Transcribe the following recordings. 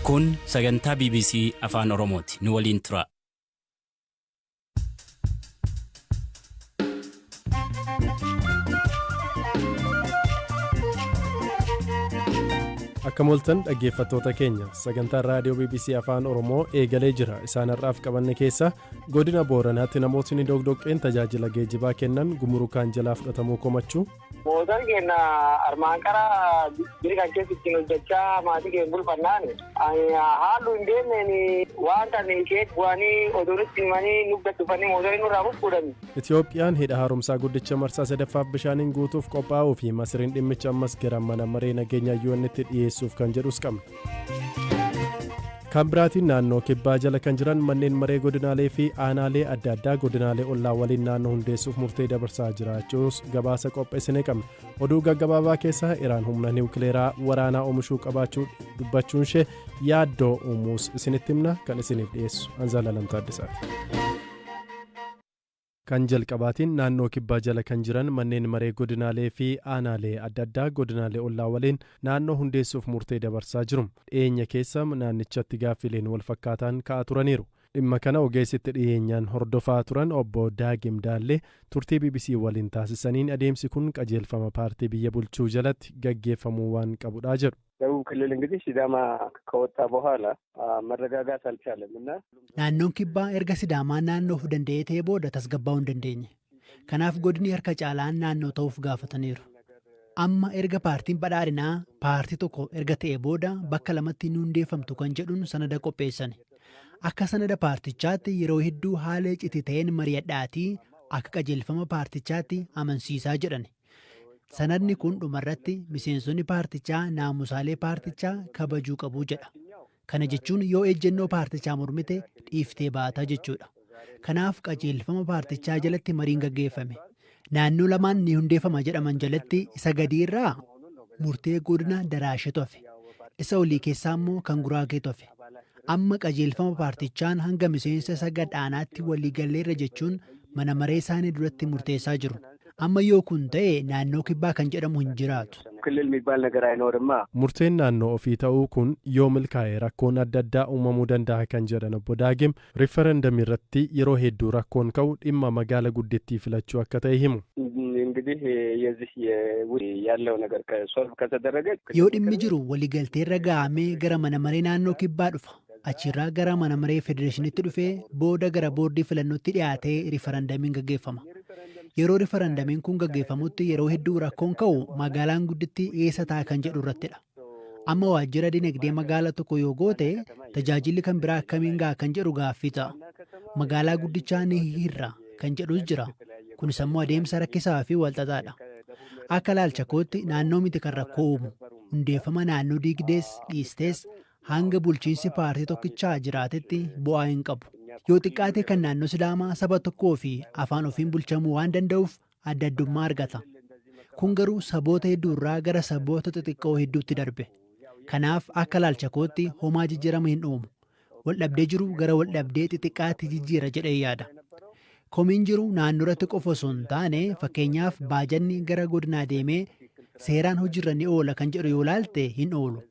Kun sagantaa BBC Afaan Oromooti. Nu waliin tura. Akka mooltan dhaggeeffattoota keenya sagantaa raadiyoo BBC Afaan Oromoo eegalee jira. Isaan har'aaf qabanne keessa godina Booranaatti namootni dogdoqqeen tajaajila geejjibaa kennan gumurukaan jalaa fudhatamuu komachuu. Mootaan keenya armaan karaa birigaan keessatti hojjechaa maatii keenya bulfannaan haallu hin deemneen waan kan ishee bu'anii oduunitti himanii nuggatti dhufanii mootorri nurraa fuudhani. Itiyoophiyaan hidha haaromsaa guddicha marsaa sadaffaaf bishaaniin guutuuf qophaa'uu fi Masriin dhimmicha ammas gara mana maree nageenya UN'tti dhiyeessuuf kan jedhus qabna. Kan biraatiin naannoo kibbaa jala kan jiran manneen maree godinaalee fi aanaalee adda addaa godinaalee ollaa waliin naannoo hundeessuuf murtee dabarsaa jiraachuus gabaasa qopheessinee qabna. Oduu gaggabaabaa keessaa Iraan humna niwukileeraa waraanaa oomishuu qabaachuu dubbachuun ishee yaaddoo uumuus isinitti himna kan isiniif dhiyeessu Anzaala Lamtaaddisaati. Kan jalqabaatiin naannoo kibbaa jala kan jiran manneen maree godinaalee fi aanaalee adda addaa godinaalee ollaa waliin naannoo hundeessuuf murtee dabarsaa jiru. Dhiyeenya keessa naannichatti gaaffileen wal fakkaataan ka'aa turaniiru. Dhimma kana ogeessitti dhiyeenyaan hordofaa turan obbo Daagim Daallee turtii BBC waliin taasisaniin adeemsi kun qajeelfama paartii biyya bulchuu jalatti gaggeeffamuu waan qabudha jedhu. ደቡብ ክልል እንግዲህ ሲዳማ ከወጣ በኋላ መረጋጋት አልቻለምና naannoon kibbaa erga sidaamaa naannoof danda'ee ta'ee booda tasgabbaa'uu hin dandeenye. Kanaaf godinni harka caalaan naannoo ta'uuf gaafataniiru. Amma erga paartiin badhaadhinaa paartii tokko erga ta'ee booda bakka lamatti nu hundeeffamtu kan jedhuun sanada qopheessani. Akka sanada paartichaatti yeroo hedduu haala iccitii ta'een mari'adhaatii akka qajeelfama paartichaatti amansiisaa jedhani. Sanadni kun dhumarratti miseensonni paartichaa naamusaalee paartichaa kabajuu qabu jedha. Kana jechuun yoo ejjennoo paartichaa mormite dhiiftee baataa jechuudha. Kanaaf qajeelfama paartichaa jalatti mariin gaggeeffame. Naannoo lamaan ni hundeeffama jedhaman jalatti isa gadiirraa murtee godina Daraasheetu hafe. Isa olii keessaa immoo kan Guraageetu hafe. Amma qajeelfama paartichaan hanga miseensa isa gadaanaatti waliigalleerra jechuun mana maree isaanii duratti murteessaa jiru. Amma yoo kun ta'e naannoo kibbaa kan jedhamu hin jiraatu. Murteen naannoo ofii ta'uu kun yoo milkaa'e rakkoon adda addaa uumamuu danda'a kan jedhan obbo Daagim riifarandamii irratti yeroo hedduu rakkoon ka'u dhimma magaala guddittii filachuu akka ta'e himu. Yoo dhimmi jiru waliigalteerra ga'amee gara mana maree naannoo kibbaa dhufa. Achirraa gara mana maree federeeshiniitti dhufee booda gara boordii filannootti dhiyaatee riifarandamiin gaggeeffama. Yeroo riifarandamiin kun gaggeeffamutti yeroo hedduu rakkoon ka'u magaalaan guddittii eessa ta'a kan jedhu irrattidha. Amma waajjira dinagdee magaalaa tokko yoo goote tajaajilli kan biraa akkamiin ga'a kan jedhu gaaffii ta'a. Magaalaa guddichaa ni hirra kan jedhus jira. Kunis ammoo adeemsa rakkisaa fi walxaxaadha. Akka ilaalcha kootti naannoo miti kan rakkoo uumu. Hundeeffama naannoo diigdees dhiistees hanga bulchiinsi paartii tokkichaa jiraatetti bu'aa hin qabu. Yoo xiqqaate kan naannoo Sidaamaa saba tokkoo fi afaan ofiin bulchamuu waan danda'uuf adda addummaa argata. Kun garuu saboota hedduurraa gara saboota xixiqqoo hedduutti darbe. Kanaaf akka ilaalcha kootti homaa jijjiirama hin uumu. Waldhabdee jiru gara waldhabdee xixiqqaatti jijjiira jedhee yaada. Komiin jiru naannoo irratti qofa osoo hin taane fakkeenyaaf baajanni gara godinaa deemee seeraan hojiirra ni oola kan jedhu yoo ilaalte hin oolu.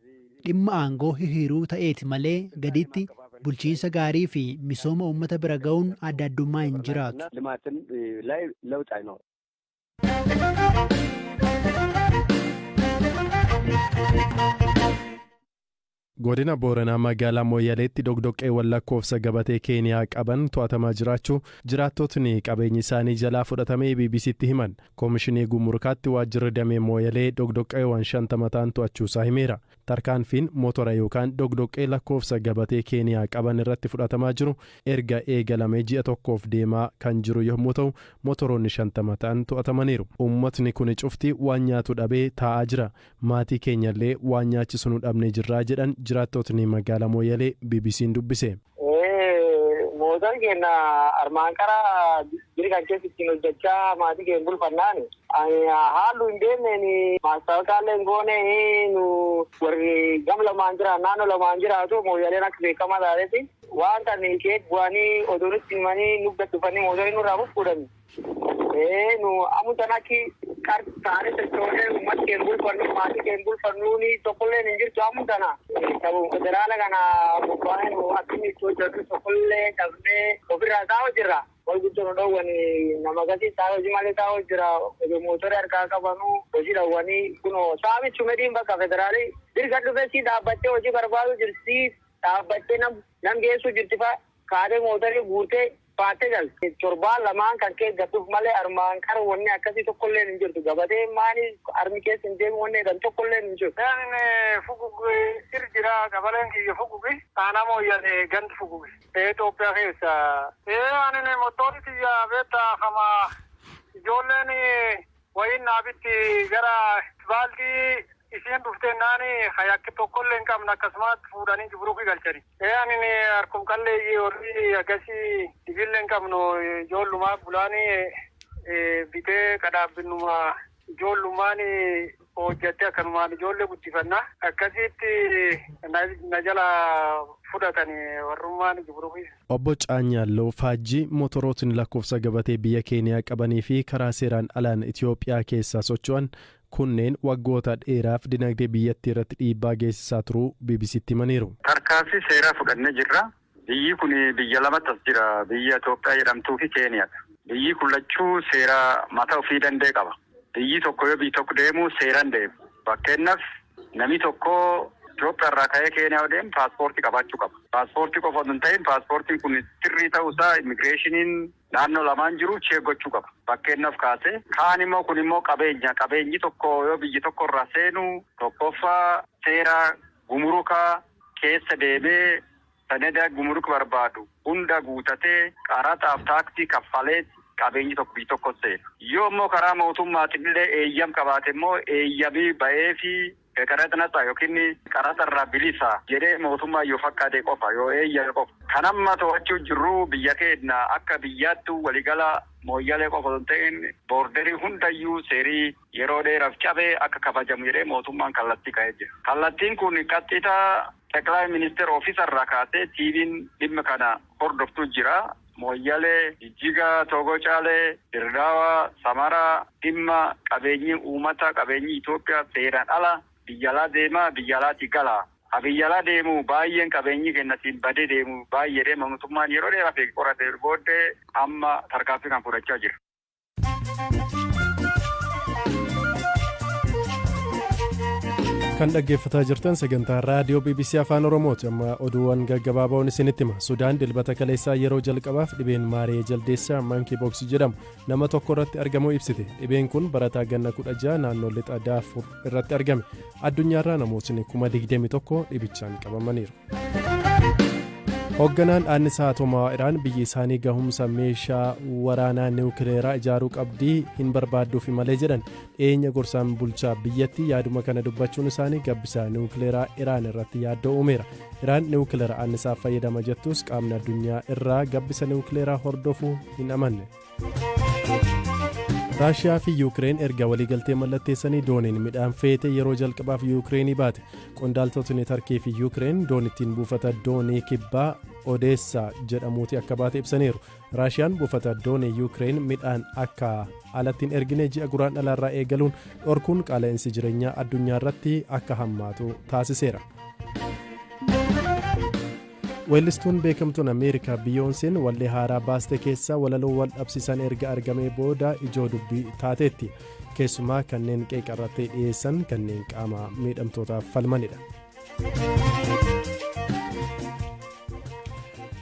Dhimma aangoo hihiruu ta'eeti malee gaditti bulchiinsa gaarii fi misooma uummata bira ga'uun adda addummaa hin jiraatu. Godina Booranaa magaalaa Mooyyaleetti dogdoqqeewwan lakkoofsa gabatee Keeniyaa qaban to'atamaa jiraachuu jiraattotni qabeenyi isaanii jalaa fudhatamee BBC'tti himan. Koomishinii Gumurkaatti waajjirri damee Mooyalee dogdoqqeewwan 50 ta'an to'achuusaa himeera. Tarkaanfiin motora yookaan dogdoqqee lakkoofsa gabatee Keeniyaa qaban irratti fudhatamaa jiru erga eegalamee ji'a tokkoof deemaa kan jiru yommuu ta'u motoroonni 50 ta'an to'atamaniiru. Uummatni kun cufti waan nyaatu dhabee taa'aa jira. Maatii keenyallee waan nyaachisu nu dhabnee jirraa jedhan jiraattotni magaalaa Mooyalee BBC'n dubbise. Mootaan keenya armaan karaa birigaan keessatti hojjechaa maatii keenya bulfannaan haallu hin deemneen maastawaqaallee hin goone nu warri gam lamaan jira naannoo lamaan jiraatu Mooyaleen akka beekamaa taatetti waan kan ishee bu'anii oduunitti himanii nuggatti dhufanii mootorri nurraa fuudhani. Nu amutan akki taane sochoonee uummata keenya bulfannu maatii keenya bulfannuuni tokkollee hin jirtu ammu kana ta'uu federaala kana bobba'een akkinni itti hojjetu tokkollee dhabnee ofirraa taa'u jirra. Wal guddoo dhowwani nama gadi taa'u hojii malee taa'u jira mootora harkaa qabanu hojii dhowwanii kunoo saamichi mediin bakka federaalii dirga dhufeessi dhaabbattee hojii barbaadu jirti dhaabbattee nam geessu jirti fa'a kaadee mootorii guutee Paate gal torbaan lamaan kan kee gatuuf malee armaan qara wanni akkasii tokkollee hin jirtu gabatee maani armi keessa hin deemu wanni kan tokkollee hin jirtu. Yaani fugugi jira gabaleen kiyya fugugi aanaa mooyyanii gandi fugugi Itoophiyaa keessa. Ani motorri kiyya beektaa kama ijoolleen wayiin naabitti gara baaltii isiin dhuftee naani hayakki tokkollee hin qabne akkasumas fuudhanii Jibruuki galchani. Ani harkum qallee warri agasii sibiillee hin qabnu ijoollumaa bulaanii bitee qadhaabbinuma ijoollummaan hojjattee akkanumaan ijoollee guddifannaa akkasitti na jala fudhatanii warrummaan Jibruuki. Obbo Caanyaaloo Faajjii motorootiin lakkoofsa gabatee biyya Keeniyaa qabanii fi karaa seeraan alaan Itoophiyaa keessaa socho'an kunneen waggoota dheeraaf dinagdee biyyattii irratti dhiibbaa geessisaa turuu BBCtti himaniiru. Tarkaanfii seeraa fudhannee jirra. Biyyi kun biyya lamatti as jira. Biyya Itoophiyaa jedhamtuu fi Keeniyaadha. Biyyi kun lachuu seera mataa ofii danda'e qaba. Biyyi tokko yoo biyyi tokko deemu seeraan deemu. Fakkeenyaaf namni tokko Itoophiyaa irraa ka'ee Keeniyaa deemu paaspoortii qabaachuu qaba. Paaspoortii qofa osoo hin ta'in paaspoortiin kun sirrii ta'uusaa immigireeshiniin naannoo lamaan jiru cheeggachuu qaba. Fakkeenyaaf kaase kaan immoo kun immoo qabeenyi tokko yoo biyyi tokko irraa seenu tokkoffaa seera gumurukaa keessa deemee sanada gumuruka barbaadu hunda guutatee qaraxaaf taaksii kaffalee qabeenyi tokko biyyi tokko seenu. Yoo immoo karaa mootummaatiin illee eeyyam qabaate immoo eeyyamii ba'ee fi qaraxanata yookiin qaraxarraa bilisa jedhee mootummaa yoo fakkaate qofa yoo eeyyame qofa. Kan amma to'achuu jirru biyya keenya akka biyyaatti waligala mooyyalee qofa osoo hin ta'in boorderii hundayyuu seerii yeroo dheeraaf cabee akka kabajamu jedhee mootummaan kallattii ka'ee jira. Kallattiin kun qaxxitaa Xeqilaa Ministeera Ofiisarraa kaasee TV'n dhimma kana hordoftuu jira. Mooyyalee, Jijjiga, Togo Caalee, Dirdaawaa, Samaraa dhimma qabeenyi uummata qabeenyi Itoophiyaa seeraan ala biyyalaa deemaa biyyalaatti gala. Biyyalaa deemu baay'een qabeenyi kennatiin badee deemu baay'ee mootummaan yeroo dheeraaf qoratee booddee amma tarkaanfii kan fudhachaa jira. Kan dhaggeeffataa jirtan sagantaa raadiyoo BBC Afaan Oromooti. Amma oduuwwan gaggabaaboon isinitti hima. Sudaan dilbata kaleessaa yeroo jalqabaaf dhibeen Maaree Jaldeessaa Monkey Pox jedhamu nama tokko irratti argamuu ibsite. Dhibeen kun barataa ganna 16 naannoo lixa Daarfur irratti argame. Addunyaarraa namootni 21,000 dhibichaan qabamaniiru. Hoogganaan annisaa atomaa Iraan biyyi isaanii gahumsa meeshaa waraanaa niwukileeraa ijaaruu qabdii hin barbaadduufi malee jedhan dhiyeenya gorsaan bulchaa biyyattii yaaduma kana dubbachuun isaanii gabbisaa niwukileeraa Iraan irratti yaaddoo uumeera. Iraan niwukileeraa annisaaf fayyadama jettus qaamni addunyaa irraa gabbisa niwukileeraa hordofuu hin amanne. Raashiyaa fi Yuukireen erga waliigaltee mallatteessanii dooniin midhaan feete yeroo jalqabaaf Yuukireenii baate. Qondaaltotni Tarkii fi Yuukireen doonittiin buufata doonii kibbaa Odeessaa jedhamuuti akka baate ibsaniiru. Raashiyaan buufata doonii Yuukireen midhaan akka alattiin ergine ji'a guraandhalaarraa eegaluun dhorkuun qaala'insi jireenyaa addunyaa irratti akka hammaatu taasiseera. Weellistuun beekamtuun Ameerikaa Biyoonseen wallee haaraa baaste keessaa walaloo wal dhabsiisan erga argamee booda ijoo dubbii taateetti. Keessumaa kanneen qeeqarratti dhiyeessan kanneen qaama miidhamtootaaf falmanidha.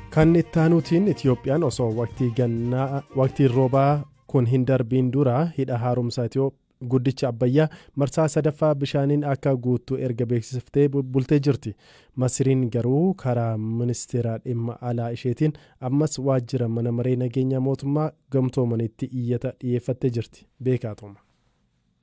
Kan itti aanuutiin Itiyoophiyaan osoo waqtii roobaa kun hin darbiin dura hidha haaromsaa guddicha Abbayyaa marsaa sadaffaa bishaaniin akka guuttu erga beeksiftee bultee jirti. Masiriin garuu karaa ministeera dhimma alaa isheetiin ammas waajjira mana maree nageenya mootummaa gamtoomanitti iyyata dhiyeeffattee jirti. Beekaatuma.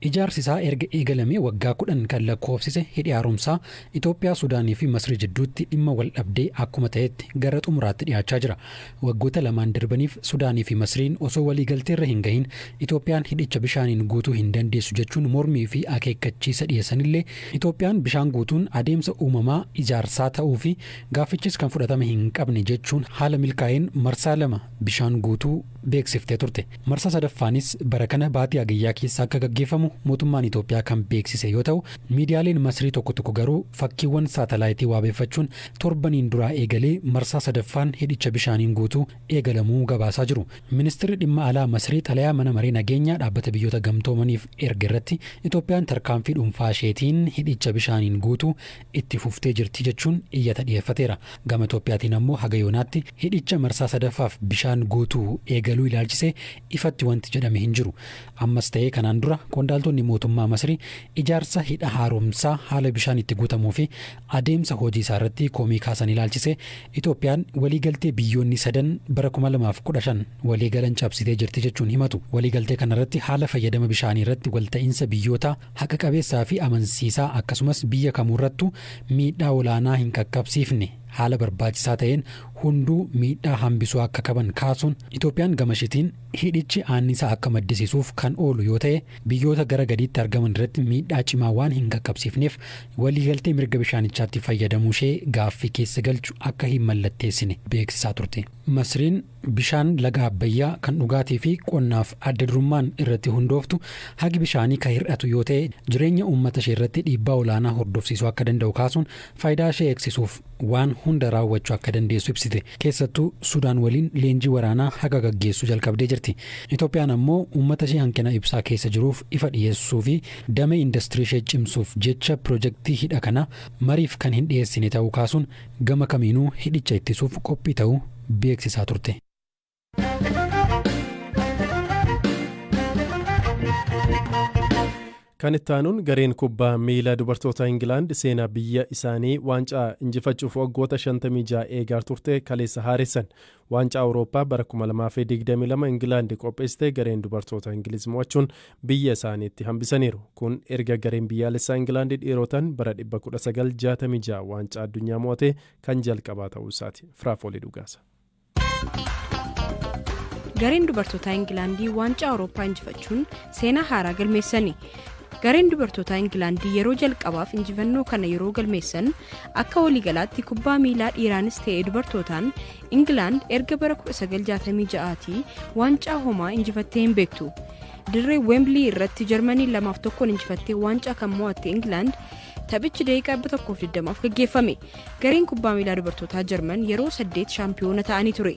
Ijaarsi isaa erga eegalamee waggaa 10 kan lakkoofsise hidhi haaromsaa Itoophiyaa, Suudaanii fi Masrii jidduutti dhimma wal dhabdee akkuma ta'etti gara xumuraatti dhiyaachaa jira. Waggoota lamaan darbaniif Suudaanii fi Masriin osoo waliigalteerra hin gahin Itoophiyaan hidhicha bishaaniin guutuu hin dandeessu jechuun mormii fi akeekkachiisa dhiyeessanillee Itoophiyaan bishaan guutuun adeemsa uumamaa ijaarsaa ta'uu fi gaaffichis kan fudhatame hin qabne jechuun haala milkaa'een marsaa 2 bishaan guutuu beeksiftee turte. Marsaa sadaffaanis bara kana baatii hagayyaa keessa akka gaggeeffamu mootummaan Itoophiyaa kan beeksise yoo ta'u, miidiyaaleen Masrii tokko tokko garuu fakkiiwwan saatalaayitii waabeeffachuun torbaniin duraa eegalee marsaa sadaffaan hidhicha bishaaniin guutuu eegalamuu gabaasaa jiru. Ministeerri dhimma alaa Masrii xalayaa mana maree nageenyaa dhaabbata biyyoota gamtoomaniif erga irratti Itoophiyaan tarkaanfii dhuunfaa isheetiin hidhicha bishaaniin guutuu itti fuftee jirti jechuun iyyata dhiyeeffateera. Gama Itoophiyaatiin ammoo haga yoonaatti hidhicha marsaa sadaffaaf bishaan guutuu eegaluu ilaalchisee ifatti wanti jedhame hin jiru. Ammas ta'ee kanaan dura qondaaltonni mootummaa Masrii ijaarsa hidha haaromsaa haala bishaan itti guutamuu fi adeemsa hojii isaa irratti komii kaasan ilaalchisee Itoophiyaan waliigaltee biyyoonni 3 bara 2015 waliigalan cabsitee jirti jechuun himatu. Waliigaltee kanarratti haala fayyadama bishaanii irratti walta'iinsa biyyoota haqa qabeessaa fi amansiisaa akkasumas biyya kamuurrattu miidhaa olaanaa hin qaqqabsiifne haala barbaachisaa ta'een hunduu miidhaa hambisuu akka qaban kaasuun Itoophiyaan gamashitiin hidhichi aannisaa akka maddisiisuuf kan oolu yoo ta'e biyyoota gara gadiitti argaman irratti miidhaa cimaa waan hin qaqqabsiifneef waliigaltee mirga bishaanichaatti fayyadamuu ishee gaaffii keessa galchu akka hin mallatteessine beeksisaa turte. Masriin bishaan laga Abbayyaa kan dhugaatii fi qonnaaf adda durummaan irratti hundooftu hagi bishaanii kan hir'atu yoo ta'e jireenya uummata ishee irratti dhiibbaa olaanaa hordofsiisuu akka danda'u kaasuun faayidaa ishee eegsisuuf waan hunda raawwachuu akka dandeessu ibsite. Keessattuu Sudaan waliin leenjii waraanaa haga gaggeessuu jalqabdee jirti. Itoophiyaan ammoo uummata ishee hanqina ibsaa keessa jiruuf ifa dhiyeessuu fi damee industirii ishee cimsuuf jecha piroojeektii hidha kana mariif kan hin dhiyeessine ta'uu kaasuun gama kamiinuu hidhicha ittisuuf qophii ta'uu beeksisaa turte. Kan itti aanuun gareen kubbaa miilaa dubartoota Ingilaand seenaa biyya isaanii waancaa injifachuuf waggoota 56 eegaa turte kaleessa haaressan. Waancaa Awurooppaa bara 2022 Ingilaand qopheessite gareen dubartoota Ingiliz mo'achuun biyya isaaniitti hambisaniiru. Kun erga gareen biyyaalessaa Ingilaand dhiirotaan bara 1966 waancaa addunyaa mo'ate kan jalqabaa ta'uu isaati. Firaafoolii dhugaasa. Gareen dubartoota Ingilaandii waancaa Awurooppaa injifachuun seenaa haaraa galmeessani. Gareen dubartoota Ingilaandii yeroo jalqabaaf injifannoo kana yeroo galmeessan akka waliigalaatti kubbaa miilaa dhiiraanis ta'ee dubartootaan Ingilaand erga bara 1966tii waancaa homaa injifattee hin beektu. Dirree Wembley irratti Jarmanii 2-1 injifattee waancaa kan mo'atte Ingilaand taphichi daqiiqaa 120 gaggeeffame. Gareen kubbaa miilaa dubartootaa Jarman yeroo 8 shaampiyoona ta'anii ture.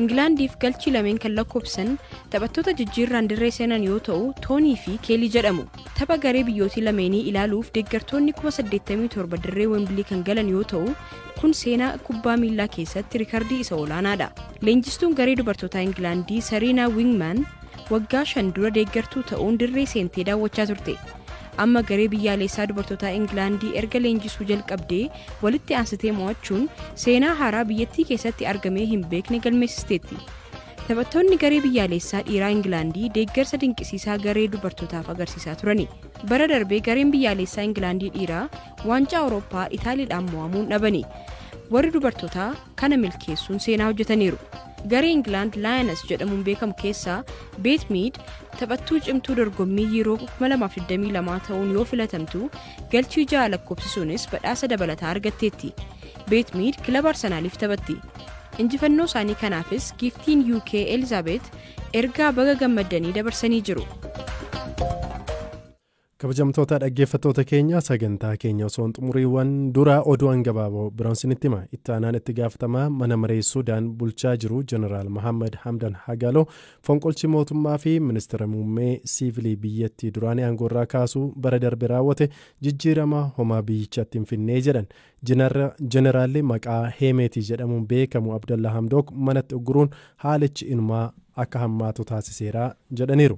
Ingilaandiif galchii lameen kan lakkoofsan taphattoota jijjiirraan dirree seenan yoo ta'u Toonii fi Keelii jedhamu. Tapha garee biyyootii lameenii ilaaluuf deeggartoonni 87 dirree Wembley kan galan yoo ta'u kun seenaa kubbaa miilaa keessatti riikardii isa olaanaadha. Leenjistuun garee dubartoota Ingilaandii Sariinaa Wingman waggaa 5 dura deeggartuu ta'uun dirree seentee daawwachaa turte. Amma garee biyyaalessaa dubartoota Ingilaandii erga leenjisuu jalqabdee walitti aansitee mo'achuun seenaa haaraa biyyattii keessatti argamee hin beekne galmeessisteetti. Taphattoonni garee biyyaalessaa dhiiraa Ingilaandii deeggarsa dinqisiisaa garee dubartootaaf agarsiisaa turani. Bara darbee gareen biyyaalessaa Ingilaandii dhiiraa waancaa Awurooppaa Itaaliidhaan mo'amuun dhabani. Warri dubartootaa kana milkeessuun seenaa hojjetaniiru. Garee Ingilaand Lions jedhamuun beekamu keessaa Beet Mead taphattuu cimtuu dorgommii yeroo 2022 ta'uun yoo filatamtu galchii 6 lakkoofsisuunis badhaasa dabalataa argatteetti. Beet Mead kilaba Arsenaaliif taphatti. Injifannoo isaanii kanaafis giiftiin UK Elizabeth ergaa baga gammaddanii dabarsanii jiru. Kabajamtoota dhaggeeffattoota keenya sagantaa keenya osoo xumuriiwwan dura oduuwwan gabaaboo biraan isinitti hima. Itti aanaan itti gaafatamaa mana maree Suudaan bulchaa jiru Jeneraal Mohaammed Hamdan Hagaaloo fonqolchi mootummaa fi ministeera muummee siivilii biyyattii duraanii aangoorraa kaasuu bara darbe raawwate jijjiirama homaa biyyichaatti hin finnee jedhan. Jeneraalli maqaa Heemeetii jedhamuun beekamu Abdallah Hamdook manatti uguruun haalichi inumaa akka hammaatu taasiseera jedhaniiru.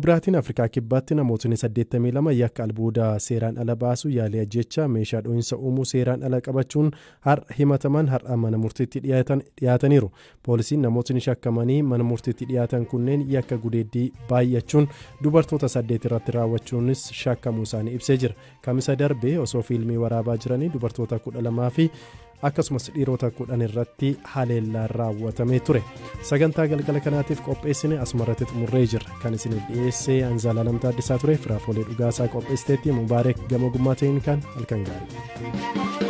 Biraatiin Afrikaa kibbaatti namootni 82 yakka albuuda seeraan ala baasu yaalii ajjechaa meeshaa dho'insa uumuu seeraan ala qabachuun har'a himataman har'a mana murtiitti dhiyaataniiru. Poolisiin namootni shakkamanii mana murtiitti dhiyaatan kunneen yakka gudeeddii baay'achuun dubartoota 8 irratti raawwachuunis shakkamuu isaanii ibsee jira. Kamisa darbee osoo fiilmii waraabaa jiranii dubartoota 12 fi akkasumas dhiirota 10 irratti haleellaan raawwatamee ture. Sagantaa galgala kanaatiif qopheessine asumarratti xumurree jirra. Kan isiniif dhiyeessee Anzaalaa Lamtaa Addisaa ture. Firaafolee dhugaasaa qopheessiteetti Mubaareek Gama Gummaatiin kan halkan gaarii.